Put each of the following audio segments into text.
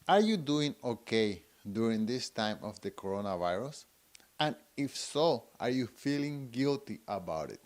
Are you doing okay during this time of the coronavirus? And if so, are you feeling guilty about it?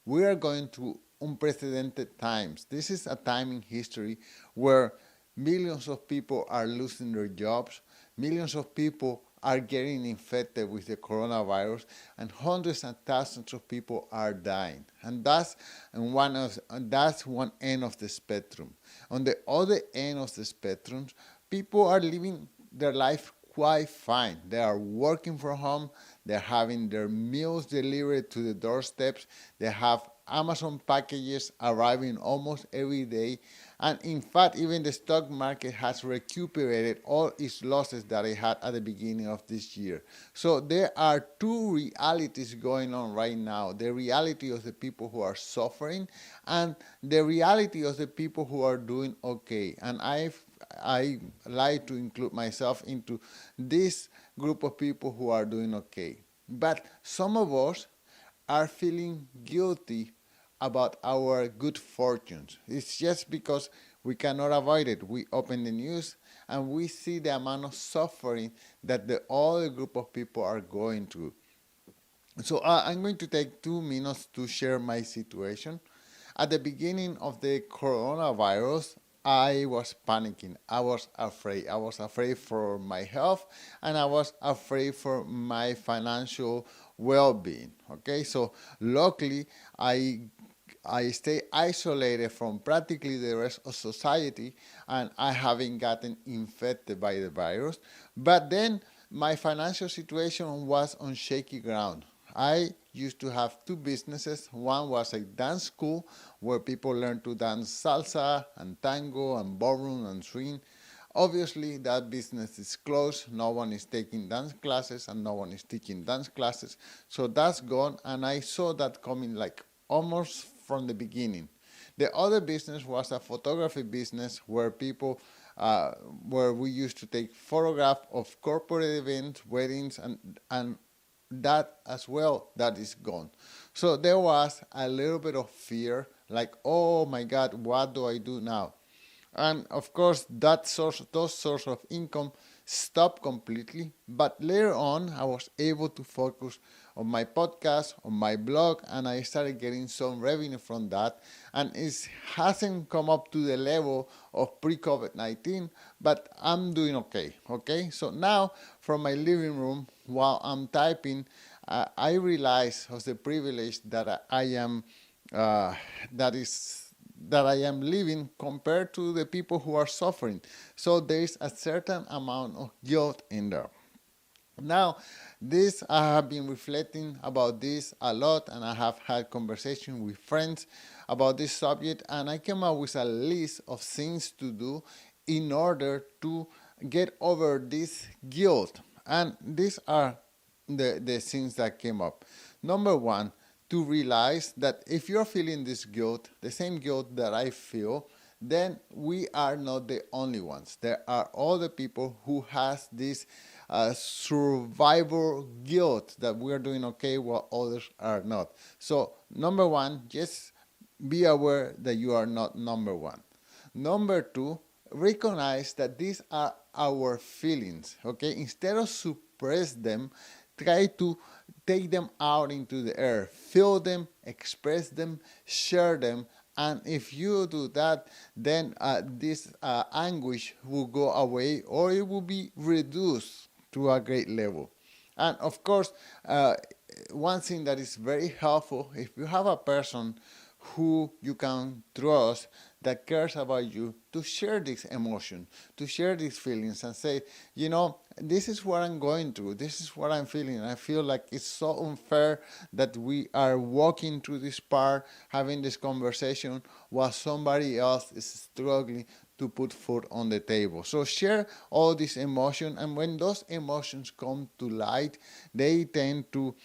We are going through unprecedented times. This is a time in history where millions of people are losing their jobs, millions of people are getting infected with the coronavirus, and hundreds and thousands of people are dying. And that's one end of the spectrum. On the other end of the spectrum, people are living their life quite fine. They are working from home. They're having their meals delivered to the doorsteps. They have Amazon packages arriving almost every day. And in fact, even the stock market has recuperated all its losses that it had at the beginning of this year. So there are two realities going on right now. The reality of the people who are suffering and the reality of the people who are doing okay. And I like to include myself into this group of people who are doing okay. But some of us are feeling guilty about our good fortunes. It's just because we cannot avoid it. We open the news and we see the amount of suffering that the other group of people are going through. So I'm going to take 2 minutes to share my situation. At the beginning of the coronavirus, I was panicking. I was afraid. I was afraid for my health and I was afraid for my financial well-being. Okay, so luckily I stay isolated from practically the rest of society and I haven't gotten infected by the virus. But then my financial situation was on shaky ground. I used to have two businesses. One was a dance school where people learn to dance salsa and tango and ballroom and swing. Obviously, that business is closed. No one is taking dance classes and no one is teaching dance classes. So that's gone, and I saw that coming like almost from the beginning. The other business was a photography business where people where we used to take photographs of corporate events, weddings, and that as well, that is gone. So there was a little bit of fear, like, oh my God, what do I do now? And of course, those source of income stopped completely. But later on, I was able to focus on my podcast, on my blog, and I started getting some revenue from that. And it hasn't come up to the level of pre-COVID-19, but I'm doing okay. Okay, so now from my living room, while I'm typing, I realize of the privilege that I am. That is that I am living compared to the people who are suffering. So there is a certain amount of guilt in there. Now, this I have been reflecting about this a lot, and I have had conversations with friends about this subject, and I came up with a list of things to do in order to get over this guilt. And these are the things that came up. Number one, to realize that if you're feeling this guilt, the same guilt that I feel, then we are not the only ones. There are other people who has this survival guilt that we are doing okay while others are not. So number one, just be aware that you are not number one. Number two, recognize that these are our feelings. Okay, instead of suppress them, try to take them out into the air, feel them, express them, share them. And if you do that, then this anguish will go away or it will be reduced to a great level. And of course, one thing that is very helpful, if you have a person who you can trust that cares about you, to share this emotion, to share these feelings and say, this is what I'm going through, this is what I'm feeling. I feel like it's so unfair that we are walking through this part, having this conversation while somebody else is struggling to put food on the table. So share all this emotion, and when those emotions come to light, they tend to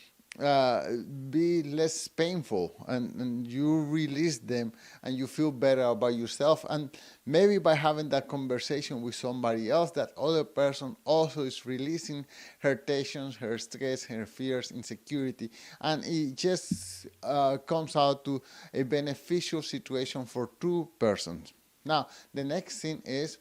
be less painful, and you release them and you feel better about yourself, and maybe by having that conversation with somebody else, that other person also is releasing her tensions, her stress, her fears, insecurity, and it just comes out to a beneficial situation for two persons. Now the next thing is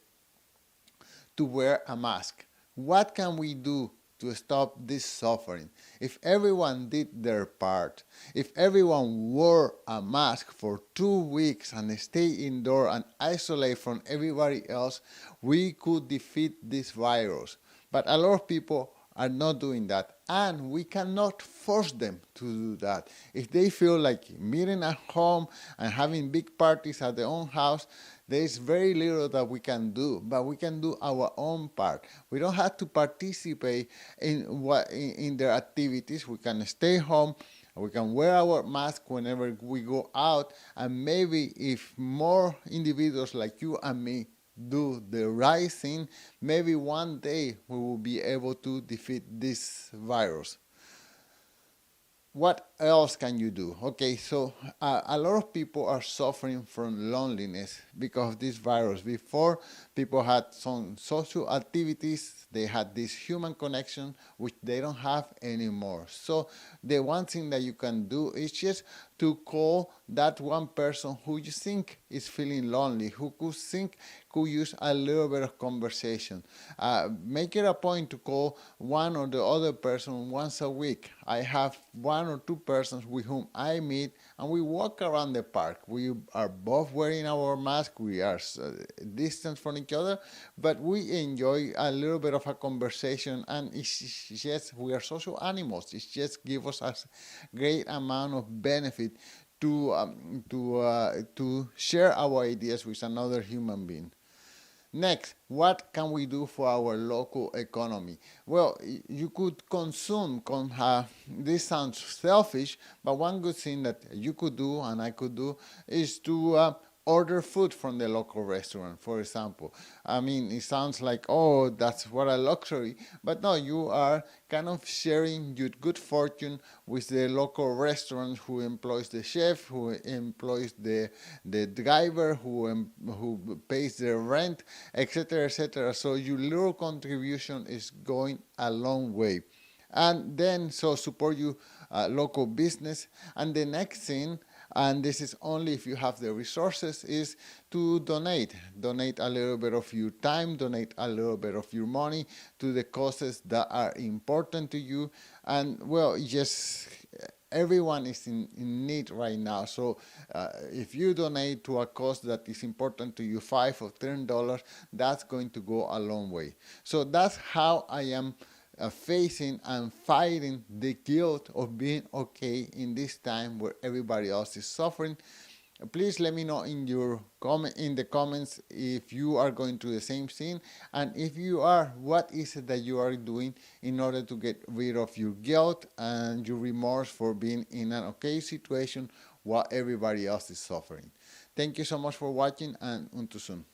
to wear a mask. What can we do to stop this suffering? If everyone did their part, if everyone wore a mask for 2 weeks and stay indoor and isolate from everybody else, we could defeat this virus. But a lot of people are not doing that, and we cannot force them to do that. If they feel like meeting at home and having big parties at their own house, there is very little that we can do, but we can do our own part. We don't have to participate in their activities. We can stay home. We can wear our mask whenever we go out, and maybe if more individuals like you and me do the right thing, maybe one day we will be able to defeat this virus. What else can you do? Okay, so a lot of people are suffering from loneliness because of this virus. Before, people had some social activities, they had this human connection, which they don't have anymore. So the one thing that you can do is just to call that one person who you think is feeling lonely, who could use a little bit of conversation. Make it a point to call one or the other person once a week. I have one or two persons with whom I meet, and we walk around the park. We are both wearing our mask. We are distant from each other, but we enjoy a little bit of a conversation, and it's just, we are social animals. It just gives us a great amount of benefit to share our ideas with another human being. Next, what can we do for our local economy? Well, you could consume. This sounds selfish, but one good thing that you could do and I could do is to order food from the local restaurant, for example. I mean, it sounds like, oh, that's what a luxury, but no, you are kind of sharing your good fortune with the local restaurant who employs the chef, who employs the driver, who pays the rent, etc., etc. So your little contribution is going a long way. And then, so support your local business. And the next thing, and this is only if you have the resources, is to donate. Donate a little bit of your time, donate a little bit of your money to the causes that are important to you. And well, just everyone is in need right now. So if you donate to a cause that is important to you, $5 or $10, that's going to go a long way. So that's how I am facing and fighting the guilt of being okay in this time where everybody else is suffering. Please let me know in the comments if you are going through the same thing, and if you are, what is it that you are doing in order to get rid of your guilt and your remorse for being in an okay situation while everybody else is suffering. Thank you so much for watching, and until soon.